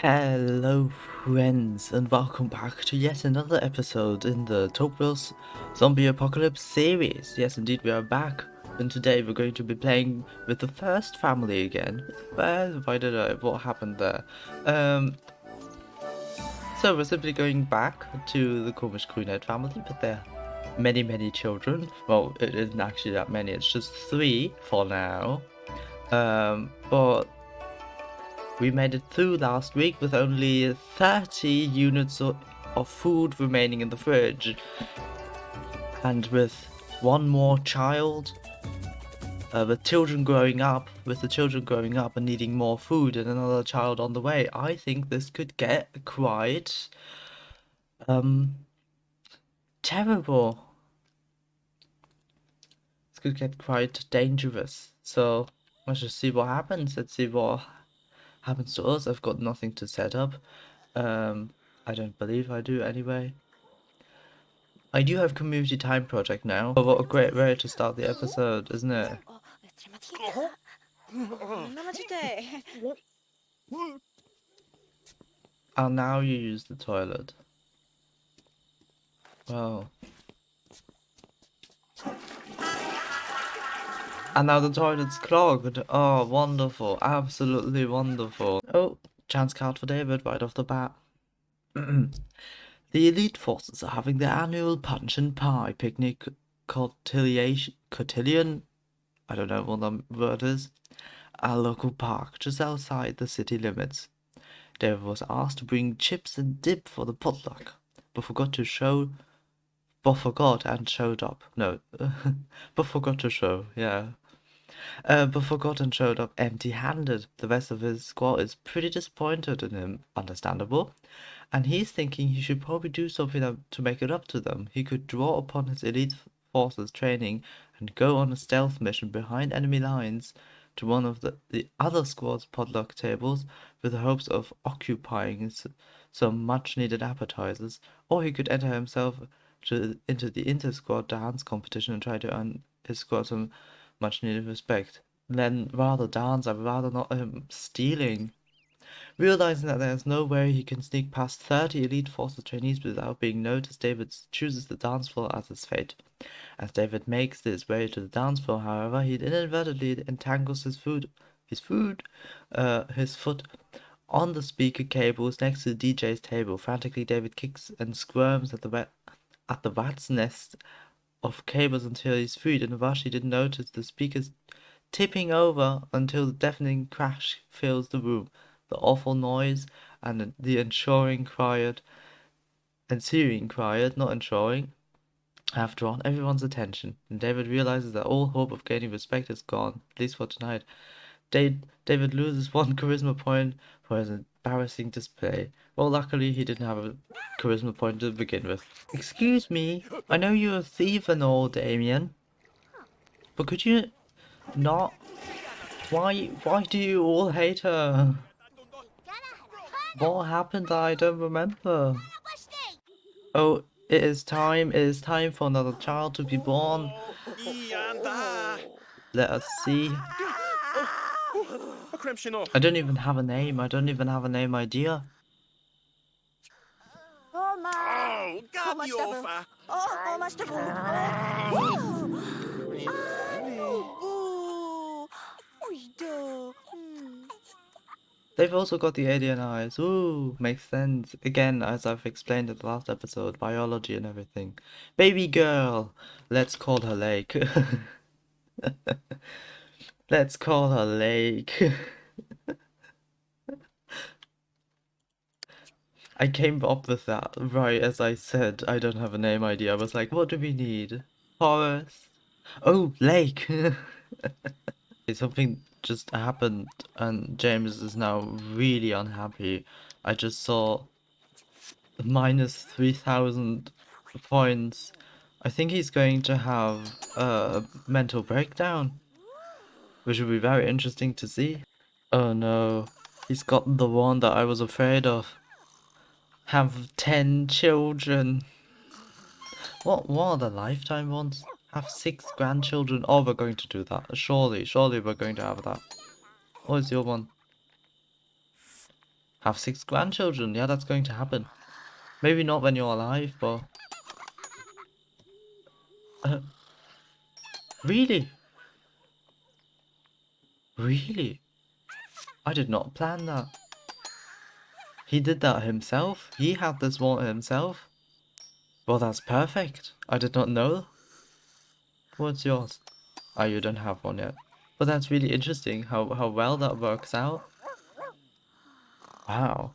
Hello friends and welcome back to yet another episode in the Tobville Zombie Apocalypse series. Yes indeed, we are back, and today we're going to be playing with the first family again. I don't know what happened there. So we're simply going back to the Komisch Grünhead family, but there are many children. Well, it isn't actually that many, it's just 3 for now. But we made it through last week with only 30 units of food remaining in the fridge. And with one more child, with the children growing up and needing more food and another child on the way, I think this could get quite, terrible. This could get quite dangerous. So, let's just see what happens. Let's see what happens to us. I've got nothing to set up. I don't believe I do anyway. I do have community time project now. Oh, what a great way to start the episode, isn't it? And now you use the toilet. Well. And now the toilet's clogged. Oh, wonderful. Absolutely wonderful. Oh, chance card for David right off the bat. The elite forces are having their annual punch and pie picnic cotillion. I don't know what the word is. At a local park just outside the city limits. David was asked to bring chips and dip for the potluck, but forgot and showed up. No, but forgot to show, yeah. But forgot and showed up empty-handed. The rest of his squad is pretty disappointed in him, understandable. And he's thinking he should probably do something to make it up to them. He could draw upon his elite forces training and go on a stealth mission behind enemy lines to one of the other squad's potluck tables with the hopes of occupying some much-needed appetizers, or he could enter himself into the inter-squad dance competition and try to earn his squad some much-needed respect. Then rather dance, I'd rather not stealing. Realizing that there's no way he can sneak past 30 elite forces trainees without being noticed, David chooses the dance floor as his fate. As David makes his way to the dance floor, however, he inadvertently entangles his foot on the speaker cables next to the DJ's table. Frantically, David kicks and squirms at the rat's nest of cables until he's freed. In a rush, he didn't notice the speakers tipping over until the deafening crash fills the room. The awful noise and the ensuing quiet, not ensuring, have drawn everyone's attention, and David realizes that all hope of gaining respect is gone, at least for tonight. David loses 1 charisma point for his embarrassing display. Well, luckily he didn't have a charisma point to begin with. Excuse me, I know you're a thief and all, Damien, but could you not? Why do you all hate her? What happened that I don't remember? Oh, it is time for another child to be born. Let us see. I don't even have a name. I don't even have a name idea. They've also got the alien eyes. Ooh, makes sense. Again, as I've explained in the last episode, biology and everything. Baby girl! Let's call her Lake. Let's call her Lake. I came up with that right as I said I don't have a name idea. I was like, what do we need? Forest? Oh, Lake! Something just happened and James is now really unhappy. I just saw minus 3,000 points. I think he's going to have a mental breakdown, which will be very interesting to see. Oh no, he's got the one that I was afraid of. Have 10 children. What are the lifetime ones? Have 6 grandchildren. Oh, we're going to do that. Surely we're going to have that. What is your one? have 6 grandchildren. Yeah, that's going to happen. Maybe not when you're alive, but... Really? Really? I did not plan that. He did that himself? He had this one himself? Well, that's perfect. I did not know. What's yours? Oh, you don't have one yet. But that's really interesting how well that works out. Wow.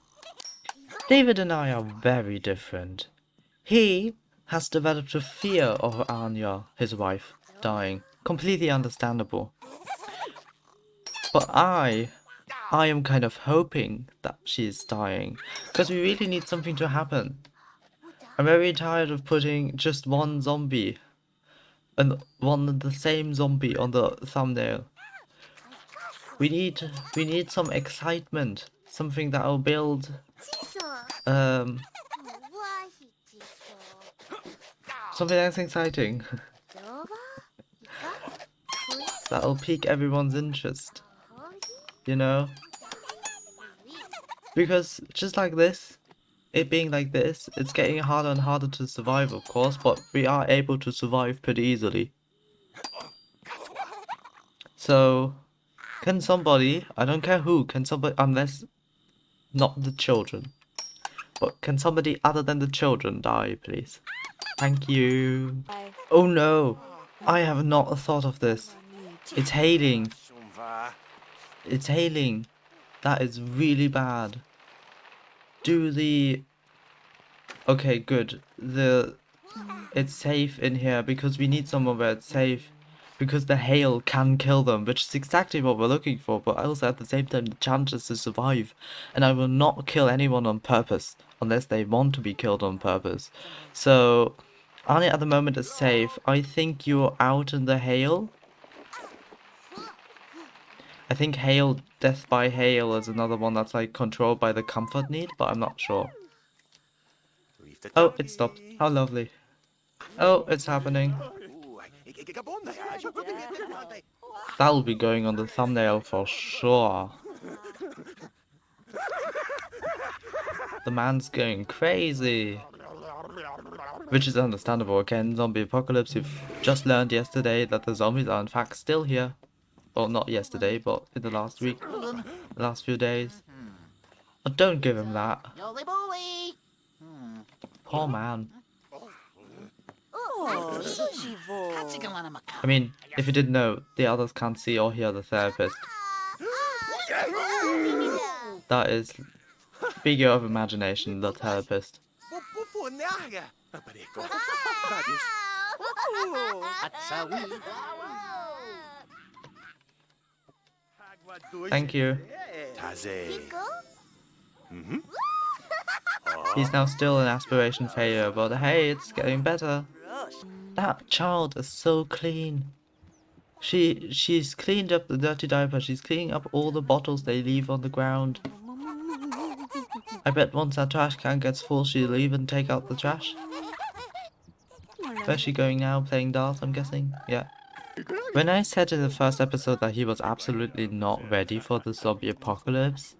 David and I are very different. He has developed a fear of Anja, his wife, dying. Completely understandable. But I am kind of hoping that she's dying. Because we really need something to happen. I'm very tired of putting just one zombie. And the same zombie on the thumbnail. We need some excitement. Something that will build something that's exciting. That'll pique everyone's interest. You know? Because just like this, it being like this, it's getting harder and harder to survive, of course, but we are able to survive pretty easily. So, can somebody, I don't care who, can somebody, unless not the children, but can somebody other than the children die, please? Thank you. Oh no, I have not thought of this. It's hailing. It's hailing. That is really bad. Do the... Okay, good. It's safe in here because we need somewhere where it's safe. Because the hail can kill them, which is exactly what we're looking for, but also at the same time the chances to survive. And I will not kill anyone on purpose, unless they want to be killed on purpose. So, Anya at the moment is safe. I think you're out in the hail. I think death by hail is another one that's like controlled by the comfort need, but I'm not sure. Oh, it stopped. How lovely. Oh, it's happening. That'll be going on the thumbnail for sure. The man's going crazy. Which is understandable. Again, zombie apocalypse. You've just learned yesterday that the zombies are in fact still here. Well, not yesterday, but in the last week. The last few days. But don't give him that. Poor man. I mean, if you didn't know, the others can't see or hear the therapist. That is figure of imagination, the therapist. Thank you. He's now still an aspiration failure, but hey, it's getting better. That child is so clean. She's cleaned up the dirty diaper, she's cleaning up all the bottles they leave on the ground. I bet once that trash can gets full, she'll even take out the trash. Where's she going now? Playing dolls, I'm guessing? Yeah. When I said in the first episode that he was absolutely not ready for the zombie apocalypse,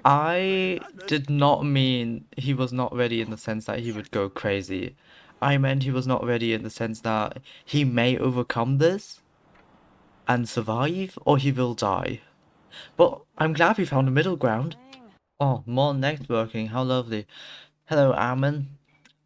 I did not mean he was not ready in the sense that he would go crazy. I meant he was not ready in the sense that he may overcome this and survive, or he will die. But I'm glad we found a middle ground. Oh, more networking, how lovely. Hello, Armin.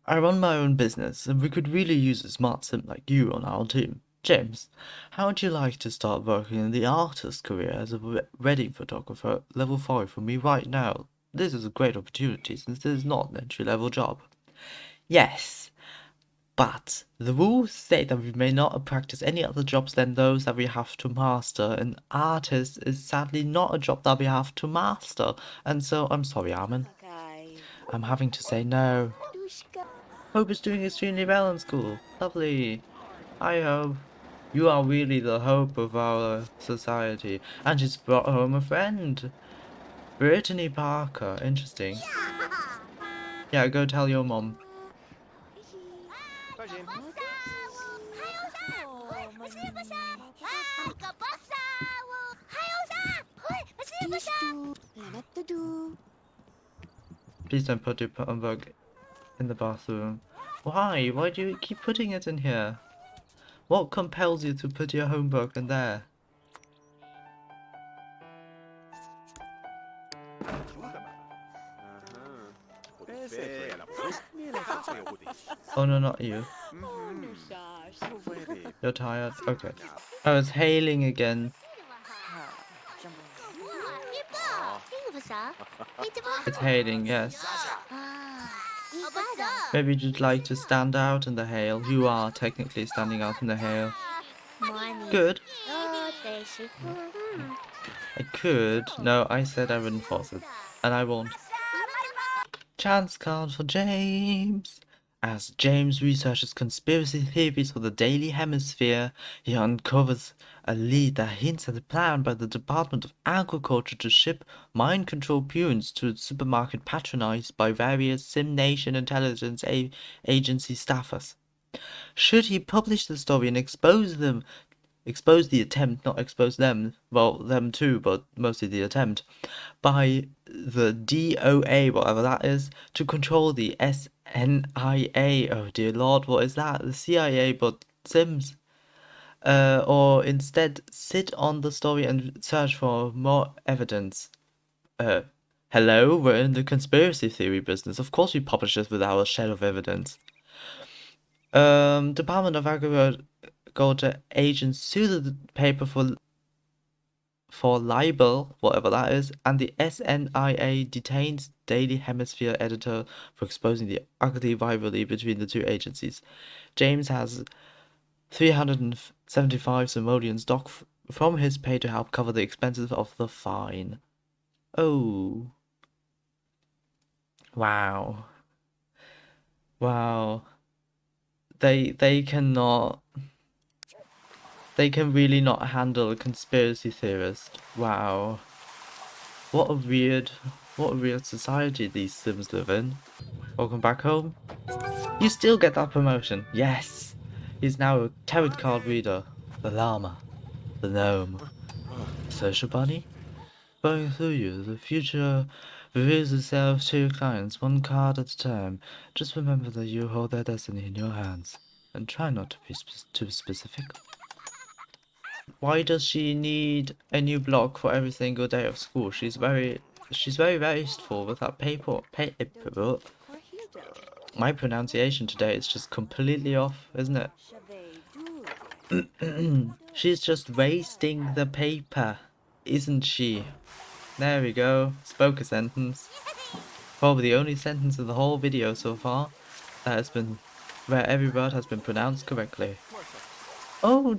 I run my own business, and we could really use a smart sim like you on our team. James, how would you like to start working in the artist career as a wedding photographer level 5 for me right now? This is a great opportunity since this is not an entry-level job. Yes, but the rules state that we may not practice any other jobs than those that we have to master. An artist is sadly not a job that we have to master. And so, I'm sorry, Armin. I'm having to say no. Hope is doing extremely well in school. Lovely. Hi, Hope. You are really the hope of our society. And she's brought home a friend. Brittany Parker. Interesting. Yeah, go tell your mom. Please don't put your homework in the bathroom. Why? Why do you keep putting it in here? What compels you to put your homework in there? Oh no, not you. You're tired? Okay. Oh, it's hailing again. It's hailing, yes. Maybe you'd like to stand out in the hail. You are technically standing out in the hail. Good. I could. No, I said I wouldn't force it. And I won't. Chance card for James. As James researches conspiracy theories for the Daily Hemisphere, he uncovers a lead that hints at a plan by the Department of Agriculture to ship mind-controlled prunes to a supermarket patronized by various Sim Nation intelligence agency staffers. Should he publish the story and expose the attempt, not expose them, well, them too, but mostly the attempt, by the DOA, whatever that is, to control the SNIA, oh dear lord, what is that? The CIA, but Sims. Or instead sit on the story and search for more evidence. Hello, we're in the conspiracy theory business. Of course we publish this with our shell of evidence. Department of Agriculture agents sued the paper for libel, whatever that is, and the SNIA detains Daily Hemisphere editor for exposing the ugly rivalry between the two agencies. James has 375 simoleons docked from his pay to help cover the expenses of the fine. Oh. Wow. Wow. They cannot... They can really not handle a conspiracy theorist. Wow. What a weird society these Sims live in. Welcome back home. You still get that promotion. Yes. He's now a tarot card reader. The llama. The gnome. Social bunny? Going through you, the future reveals itself to your clients one card at a time. Just remember that you hold their destiny in your hands. And try not to be too specific. Why does she need a new block for every single day of school? She's very wasteful with that paper. My pronunciation today is just completely off, isn't it? She's just wasting the paper, isn't she? There we go. Spoke a sentence. Probably the only sentence in the whole video so far that has been where every word has been pronounced correctly. Oh,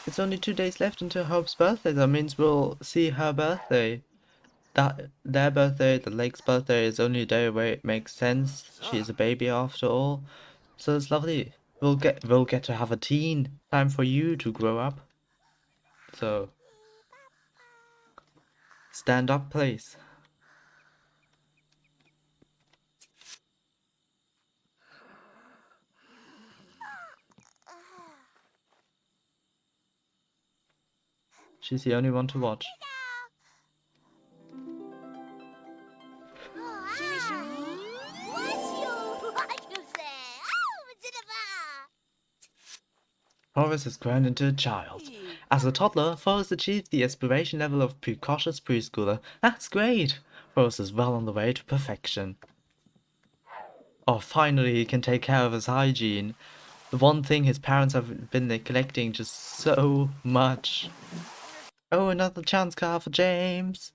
it's only 2 days left until Hope's birthday. That means we'll see her birthday. Their birthday, the lake's birthday, is only a day away. It makes sense. She is a baby after all. So it's lovely. We'll get to have a teen. Time for you to grow up. So stand up, please. She's the only one to watch. Forrest has grown into a child. As a toddler, Forrest achieved the aspiration level of precocious preschooler. That's great! Forrest is well on the way to perfection. Oh, finally he can take care of his hygiene. The one thing his parents have been neglecting just so much. Oh, another chance card for James.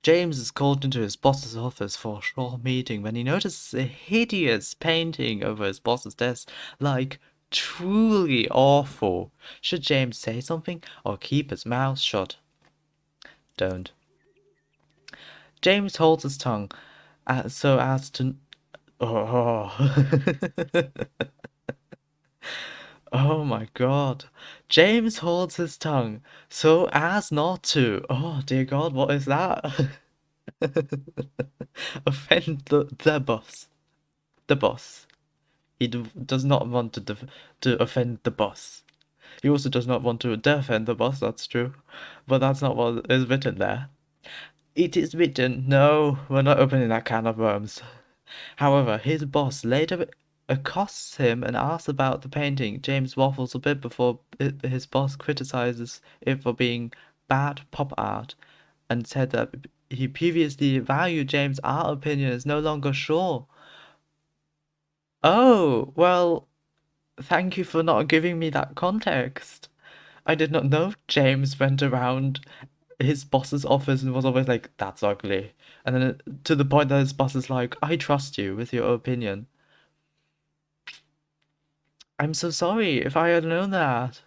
James is called into his boss's office for a short meeting when he notices a hideous painting over his boss's desk. Like, truly awful. Should James say something or keep his mouth shut? Don't. James holds his tongue so as to... Oh. Oh my god. James holds his tongue so as not to... Oh dear god, what is that? Offend the boss. The boss. He does not want to offend the boss. He also does not want to defend the boss, that's true. But that's not what is written there. It is written. No, we're not opening that can of worms. However, his boss later accosts him and asks about the painting. James waffles a bit before his boss criticizes it for being bad pop art and said that he previously valued James' art opinion is no longer sure. Oh, well, thank you for not giving me that context. I did not know James went around his boss's office and was always like, that's ugly. And then to the point that his boss is like, I trust you with your opinion. I'm so sorry. If I had known that,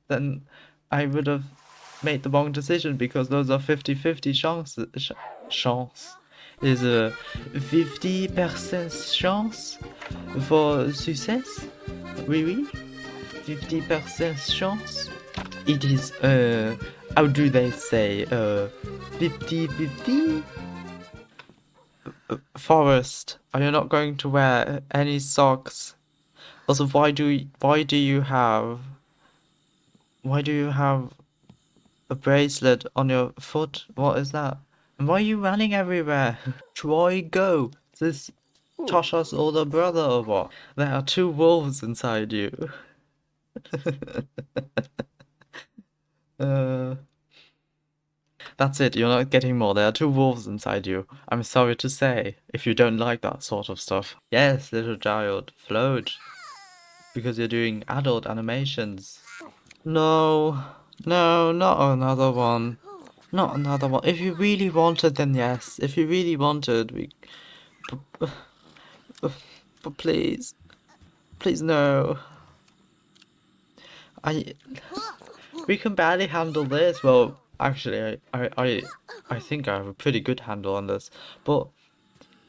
then I would have made the wrong decision because those are 50-50 chances. Chance is a 50% chance for success. Oui, oui. 50% chance. It is, how do they say, 50-50? Forrest, are you not going to wear any socks? Also, why do you have a bracelet on your foot? What is that? And why are you running everywhere? Troy, go! Is this Tasha's older brother or what? There are two wolves inside you. That's it, you're not getting more. There are two wolves inside you. I'm sorry to say, if you don't like that sort of stuff. Yes, little child, float. Because you're doing adult animations. No, no, not another one. Not another one. If you really wanted, then yes. If you really wanted, but please. Please, no. We can barely handle this. Well, actually, I think I have a pretty good handle on this. But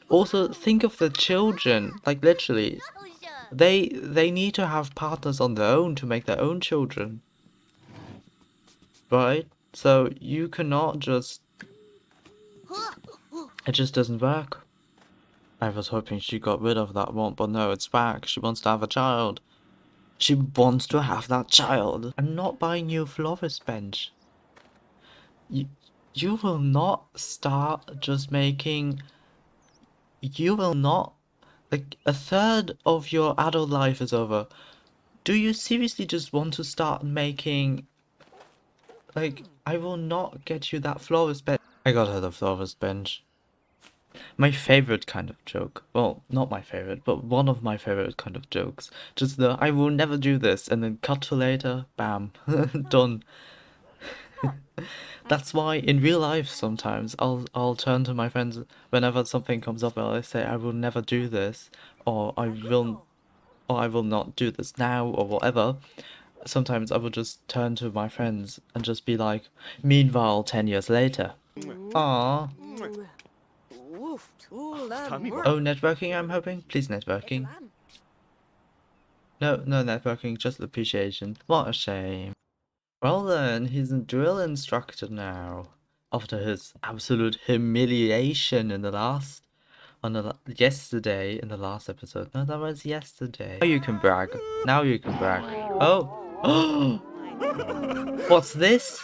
also, think of the children. Like, literally, they need to have partners on their own to make their own children. Right? So, you cannot just... It just doesn't work. I was hoping she got rid of that one, but no, it's back. She wants to have a child. She wants to have that child. I'm not buying you a florist bench. You will not start just making... You will not... Like, a third of your adult life is over. Do you seriously just want to start making... Like, I will not get you that florist bench. I got her the florist bench. My favorite kind of joke. Well, not my favorite, but one of my favorite kind of jokes. Just the I will never do this, and then cut to later, bam, done. That's why in real life sometimes I'll turn to my friends whenever something comes up and I say I will never do this, or I will not do this now, or whatever. Sometimes I will just turn to my friends and just be like, meanwhile 10 years later. Aww. Oh, networking, I'm hoping? Please, networking. No, no networking, just appreciation. What a shame. Well then, he's a drill instructor now. After his absolute humiliation in the last... yesterday, in the last episode. No, that was yesterday. Now you can brag. Now you can brag. Oh! What's this?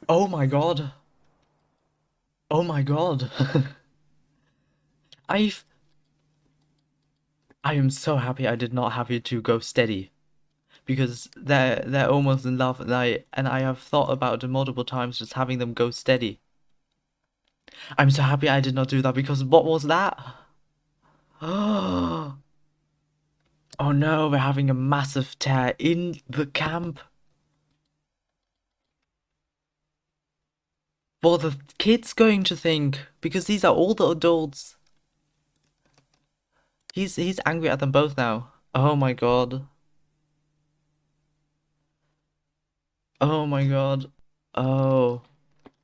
Oh my god. Oh my god. I am so happy I did not have you two go steady. Because they're almost in love, and I have thought about it multiple times, just having them go steady. I'm so happy I did not do that, because what was that? Oh no, we're having a massive tear in the camp. What are the kids going to think? Because these are all the adults. He's angry at them both now. Oh my god. Oh my god. Oh.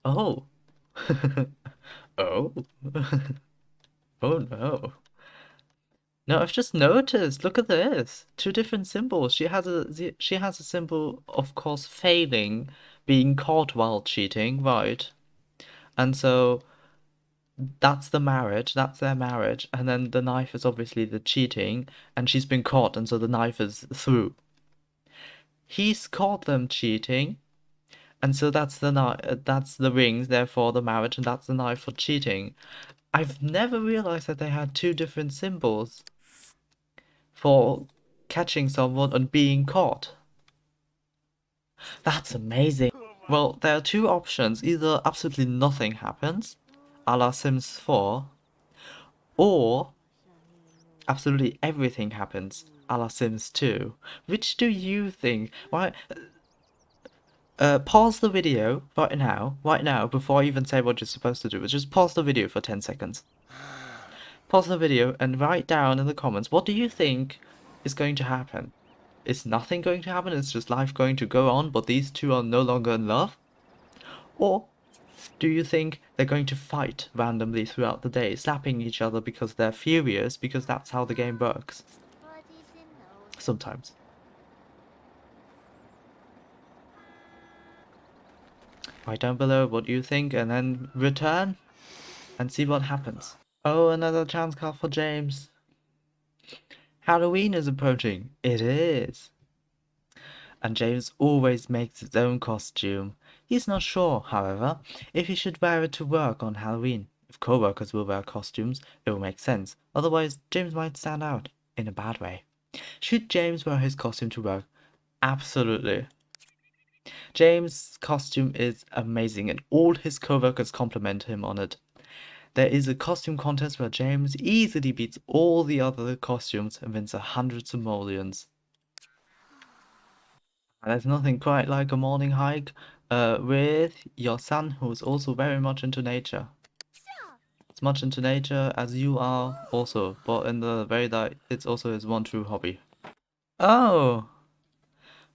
Oh. Oh. Oh no. No, I've just noticed. Look at this. Two different symbols. She has a symbol, of course, failing, being caught while cheating, right? And so that's the marriage. That's their marriage. And then the knife is obviously the cheating, and she's been caught, and so the knife is through. He's caught them cheating, And so that's the rings, therefore the marriage, and that's the knife for cheating. I've never realized that they had two different symbols for catching someone and being caught. That's amazing. Well, there are two options. Either absolutely nothing happens, a la Sims 4, or absolutely everything happens, a la Sims 2. Which do you think? Why? Pause the video right now, before I even say what you're supposed to do. Just pause the video for 10 seconds. Pause the video and write down in the comments, what do you think is going to happen? Is nothing going to happen? Is just life going to go on, but these two are no longer in love? Or do you think they're going to fight randomly throughout the day, slapping each other because they're furious, because that's how the game works? Sometimes. Write down below what you think and then return and see what happens. Oh, another chance card for James. Halloween is approaching. It is. And James always makes his own costume. He's not sure, however, if he should wear it to work on Halloween. If co-workers will wear costumes, it will make sense. Otherwise, James might stand out in a bad way. Should James wear his costume to work? Absolutely. James' costume is amazing and all his co-workers compliment him on it. There is a costume contest where James easily beats all the other costumes and wins 100 simoleons. And there's nothing quite like a morning hike with your son, who's also very much into nature. As much into nature as you are also, but in the way that it's also his one true hobby. Oh!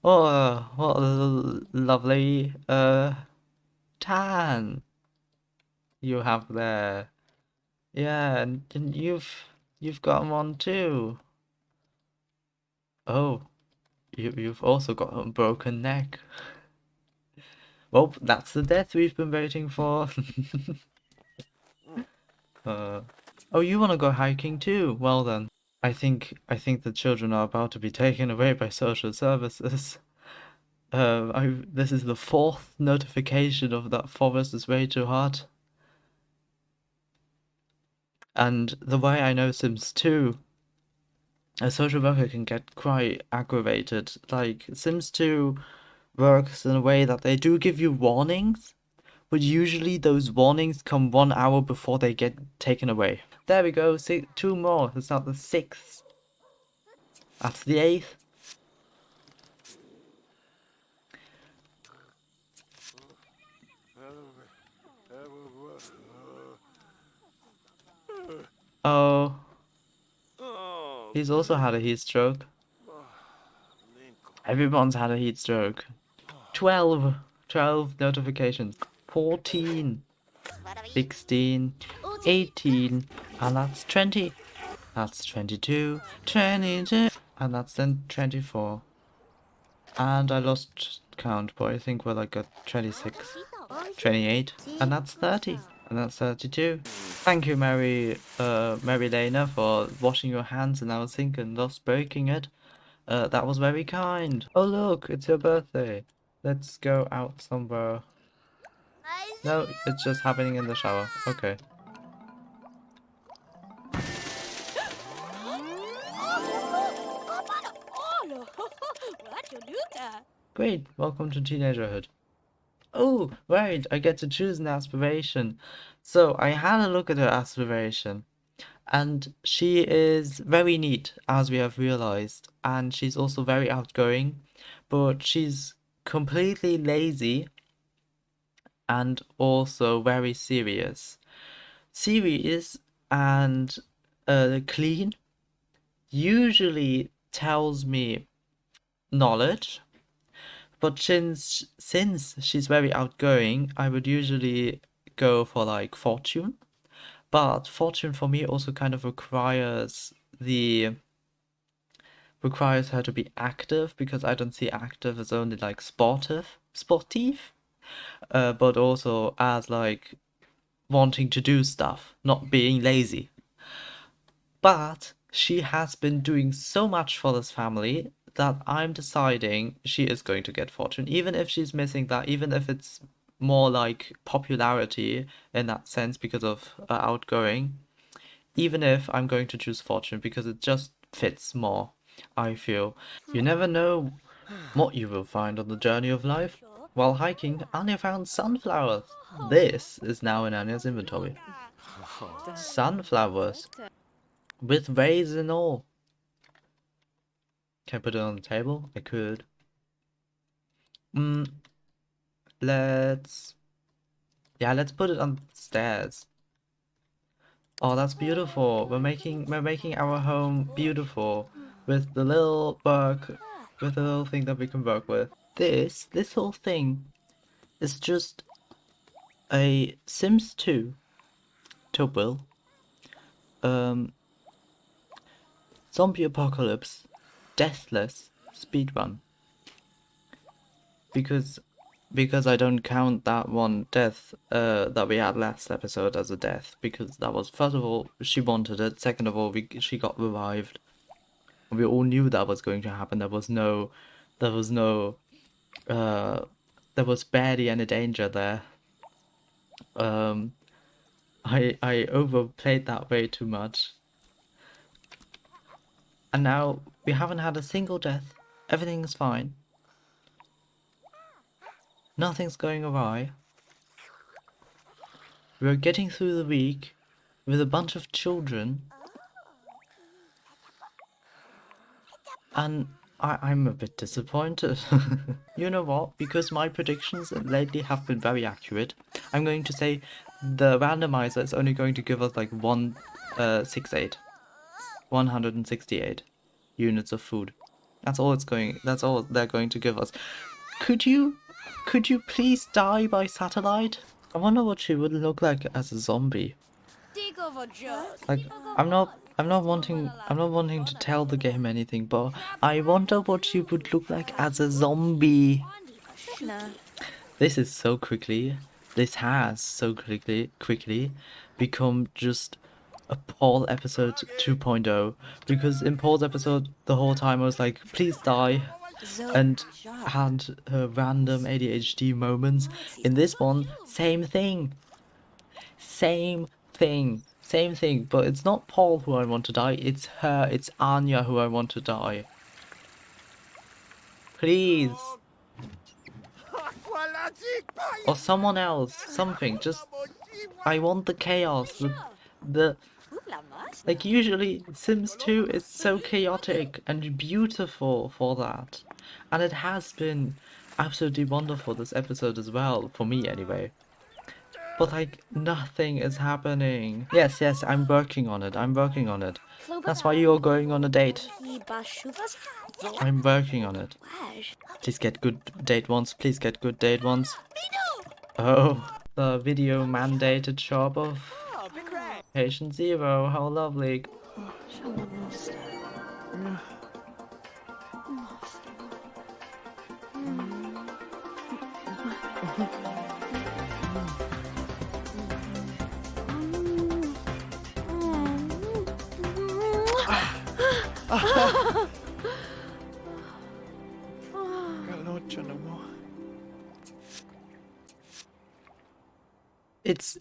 What a lovely tan you have there. Yeah, and you've got one too. Oh, you've also got a broken neck. Well, that's the death we've been waiting for. Oh, you want to go hiking too? Well then, I think the children are about to be taken away by social services. This is the fourth notification of that forest is way too hot. And the way I know Sims 2, a social worker can get quite aggravated. Like, Sims 2 works in a way that they do give you warnings, but usually those warnings come 1 hour before they get taken away. There we go, two more. It's not the sixth. That's the eighth. Oh, he's also had a heat stroke. Everyone's had a heat stroke. 12 notifications. 14, 16, 18, and that's 20. That's 22, 22, and that's then 24. And I lost count, but I think we're like at 26, 28, and that's 30, and that's 32. Thank you, Mary Lena, for washing your hands in our sink and thus breaking it. That was very kind. Oh look, it's your birthday. Let's go out somewhere. No, it's just happening in the shower. Okay. Great, welcome to teenagerhood. Oh, right, I get to choose an aspiration. So I had a look at her aspiration, and she is very neat, as we have realized, and she's also very outgoing, but she's completely lazy and also very serious. Serious and clean usually tells me knowledge, but since she's very outgoing, I would usually go for like fortune. But fortune for me also kind of requires her to be active, because I don't see active as only like sportive, but also as like wanting to do stuff, not being lazy. But she has been doing so much for this family, that I'm deciding she is going to get fortune, even if she's missing that, even if it's more like popularity in that sense because of outgoing, even if I'm going to choose fortune because it just fits more, I feel. You never know what you will find on the journey of life. While hiking, Anja found sunflowers. This is now in Anja's inventory. Sunflowers. With rays and all. Can I put it on the table? I could. Let's put it on the stairs. Oh, that's beautiful. We're making our home beautiful with the little thing that we can work with. This whole thing is just a Sims 2 Tobville Zombie Apocalypse deathless speedrun. Because I don't count that one death that we had last episode as a death, because that was, first of all, she wanted it, second of all, she got revived. We all knew that was going to happen. There was barely any danger there. I overplayed that way too much. And now we haven't had a single death. Everything's fine. Nothing's going awry. We're getting through the week with a bunch of children. And I'm a bit disappointed. You know what? Because my predictions lately have been very accurate, I'm going to say the randomizer is only going to give us like 168 units of food. That's all they're going to give us. Could you please die by satellite? I wonder what she would look like as a zombie. Like, I'm not wanting to tell the game anything, but I wonder what she would look like as a zombie. This has so quickly become just a Paul episode 2.0, because in Paul's episode the whole time I was like, please die, and had random ADHD moments. In this one, same thing, but it's not Paul who I want to die, it's Anja who I want to die. Please. Or someone else, something, just, I want the chaos, like, usually Sims 2 is so chaotic and beautiful for that, and it has been absolutely wonderful this episode as well, for me anyway. But like, nothing is happening. Yes, I'm working on it, That's why you're going on a date. I'm working on it. Please get good date once, Oh, the video mandated shop of Patient Zero, how lovely.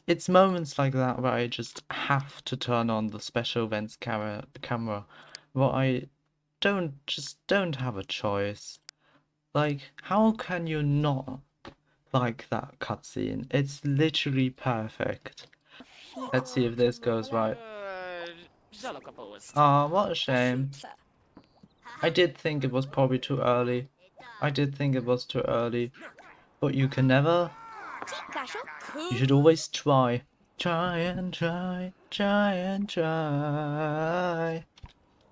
It's moments like that where I just have to turn on the special events camera, where I don't have a choice. Like, how can you not like that cutscene? It's literally perfect. Let's see if this goes right. Ah, what a shame. I did think it was probably too early. But you can never. You should always try. Try and try.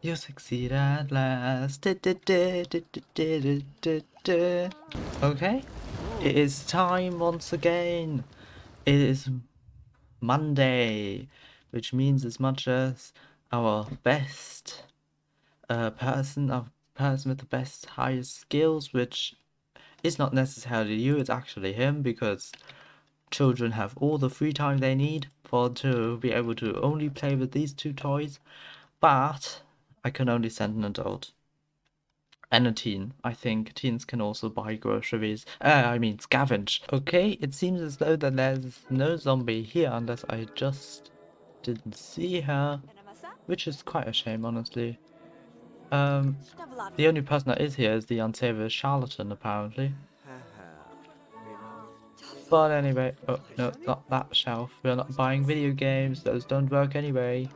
You succeed at last. Okay? It is time once again. It is Monday, which means as much as our best person with the best highest skills, which is not necessarily you, it's actually him, because children have all the free time they need to be able to only play with these two toys, but I can only send an adult. And a teen. I think teens can also buy groceries. I mean scavenge. Okay, it seems as though that there's no zombie here unless I just didn't see her, which is quite a shame, honestly. The only person that is here is the unsavory charlatan, apparently. But anyway, oh no, not that shelf. We're not buying video games, those don't work anyway.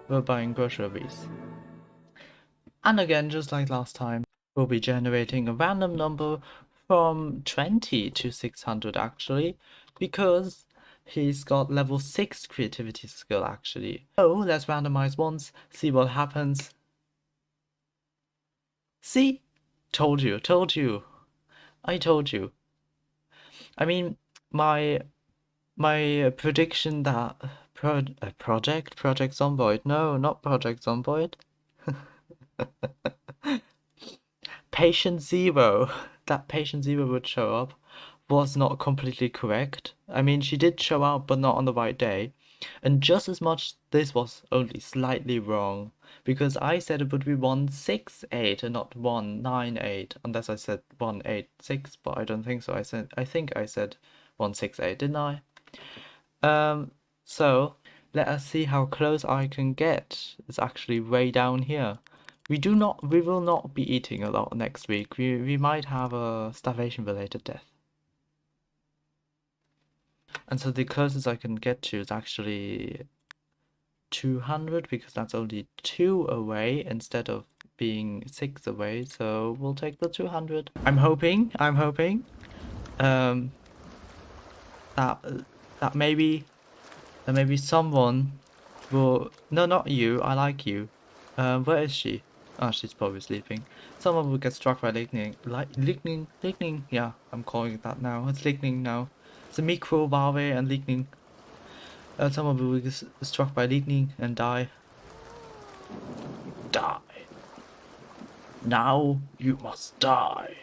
We're buying groceries. And again, just like last time, we'll be generating a random number from 20 to 600 actually, because he's got level 6 creativity skill actually. So let's randomize once, see what happens. See? Told you. I told you. I mean, my prediction that Project Zomboid. No, not Project Zomboid. Patient Zero, that Patient Zero would show up, was not completely correct. I mean, she did show up, but not on the right day. And just as much, this was only slightly wrong, because I said it would be 168 and not 198, unless I said 186, but I don't think so. I think I said 168, didn't I? So let us see how close I can get. It's actually way down here. We will not be eating a lot next week. We might have a starvation related death. And so the closest I can get to is actually 200, because that's only 2 away instead of being 6 away. So we'll take the 200. I'm hoping that maybe someone will... No, not you. I like you. Where is she? Oh, she's probably sleeping. Someone will get struck by lightning. Lightning. Yeah, I'm calling it that now. It's lightning now. It's a micro larvae and lightning. Someone will get struck by lightning and die. Die. Now you must die.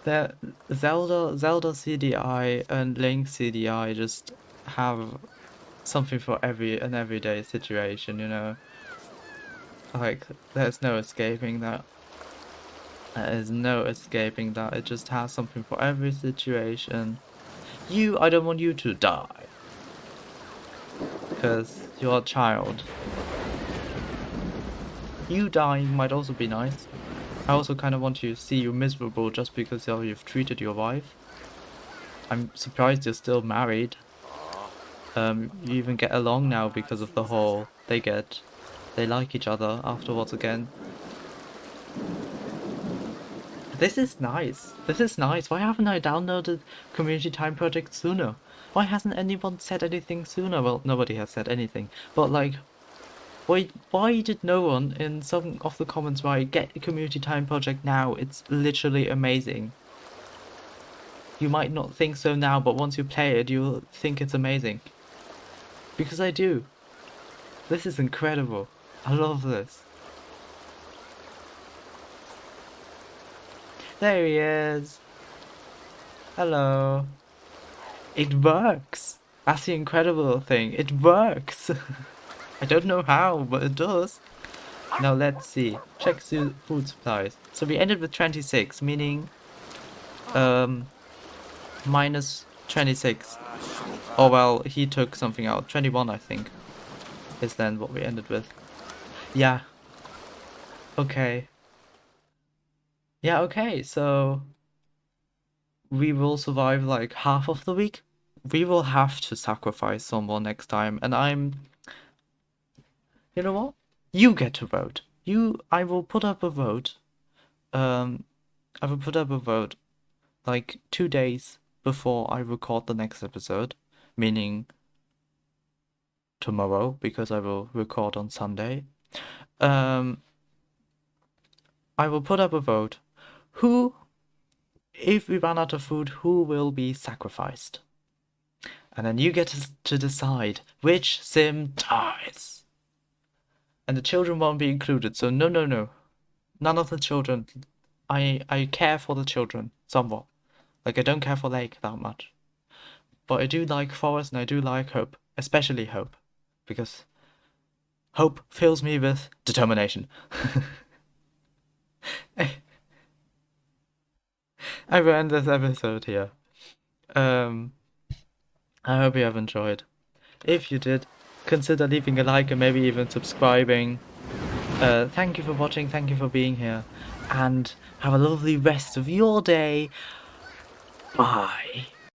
The Zelda CDI and Link CDI just have something for an everyday situation, you know. Like, there's no escaping that. There is no escaping that. It just has something for every situation. I don't want you to die, because you're a child. You dying might also be nice. I also kind of want to see you miserable just because how you've treated your wife. I'm surprised you're still married. You even get along now because of the whole they like each other afterwards again. This is nice. Why haven't I downloaded Community Time Project sooner? Why hasn't anyone said anything sooner? Well, nobody has said anything, but like, why did no one in some of the comments write, get a Community Time Project now? It's literally amazing. You might not think so now, but once you play it, you'll think it's amazing. Because I do. This is incredible. I love this. There he is. Hello. It works. That's the incredible thing. It works. I don't know how, but it does. Now let's see. Check food supplies. So we ended with 26, meaning minus 26. Oh well, he took something out. 21, I think, is then what we ended with. Yeah. Okay. Yeah, okay, so we will survive like half of the week. We will have to sacrifice someone next time, and you know what? You get to vote. I will put up a vote. I will put up a vote like 2 days before I record the next episode, meaning tomorrow, because I will record on Sunday. I will put up a vote. If we run out of food, who will be sacrificed? And then you get to decide which sim dies. And the children won't be included, so no. None of the children. I care for the children somewhat. Like, I don't care for Lake that much. But I do like Forest and I do like Hope. Especially Hope. Because Hope fills me with determination. I will end this episode here. Um, I hope you have enjoyed. If you did, consider leaving a like and maybe even subscribing. Thank you for watching, thank you for being here, and have a lovely rest of your day. Bye.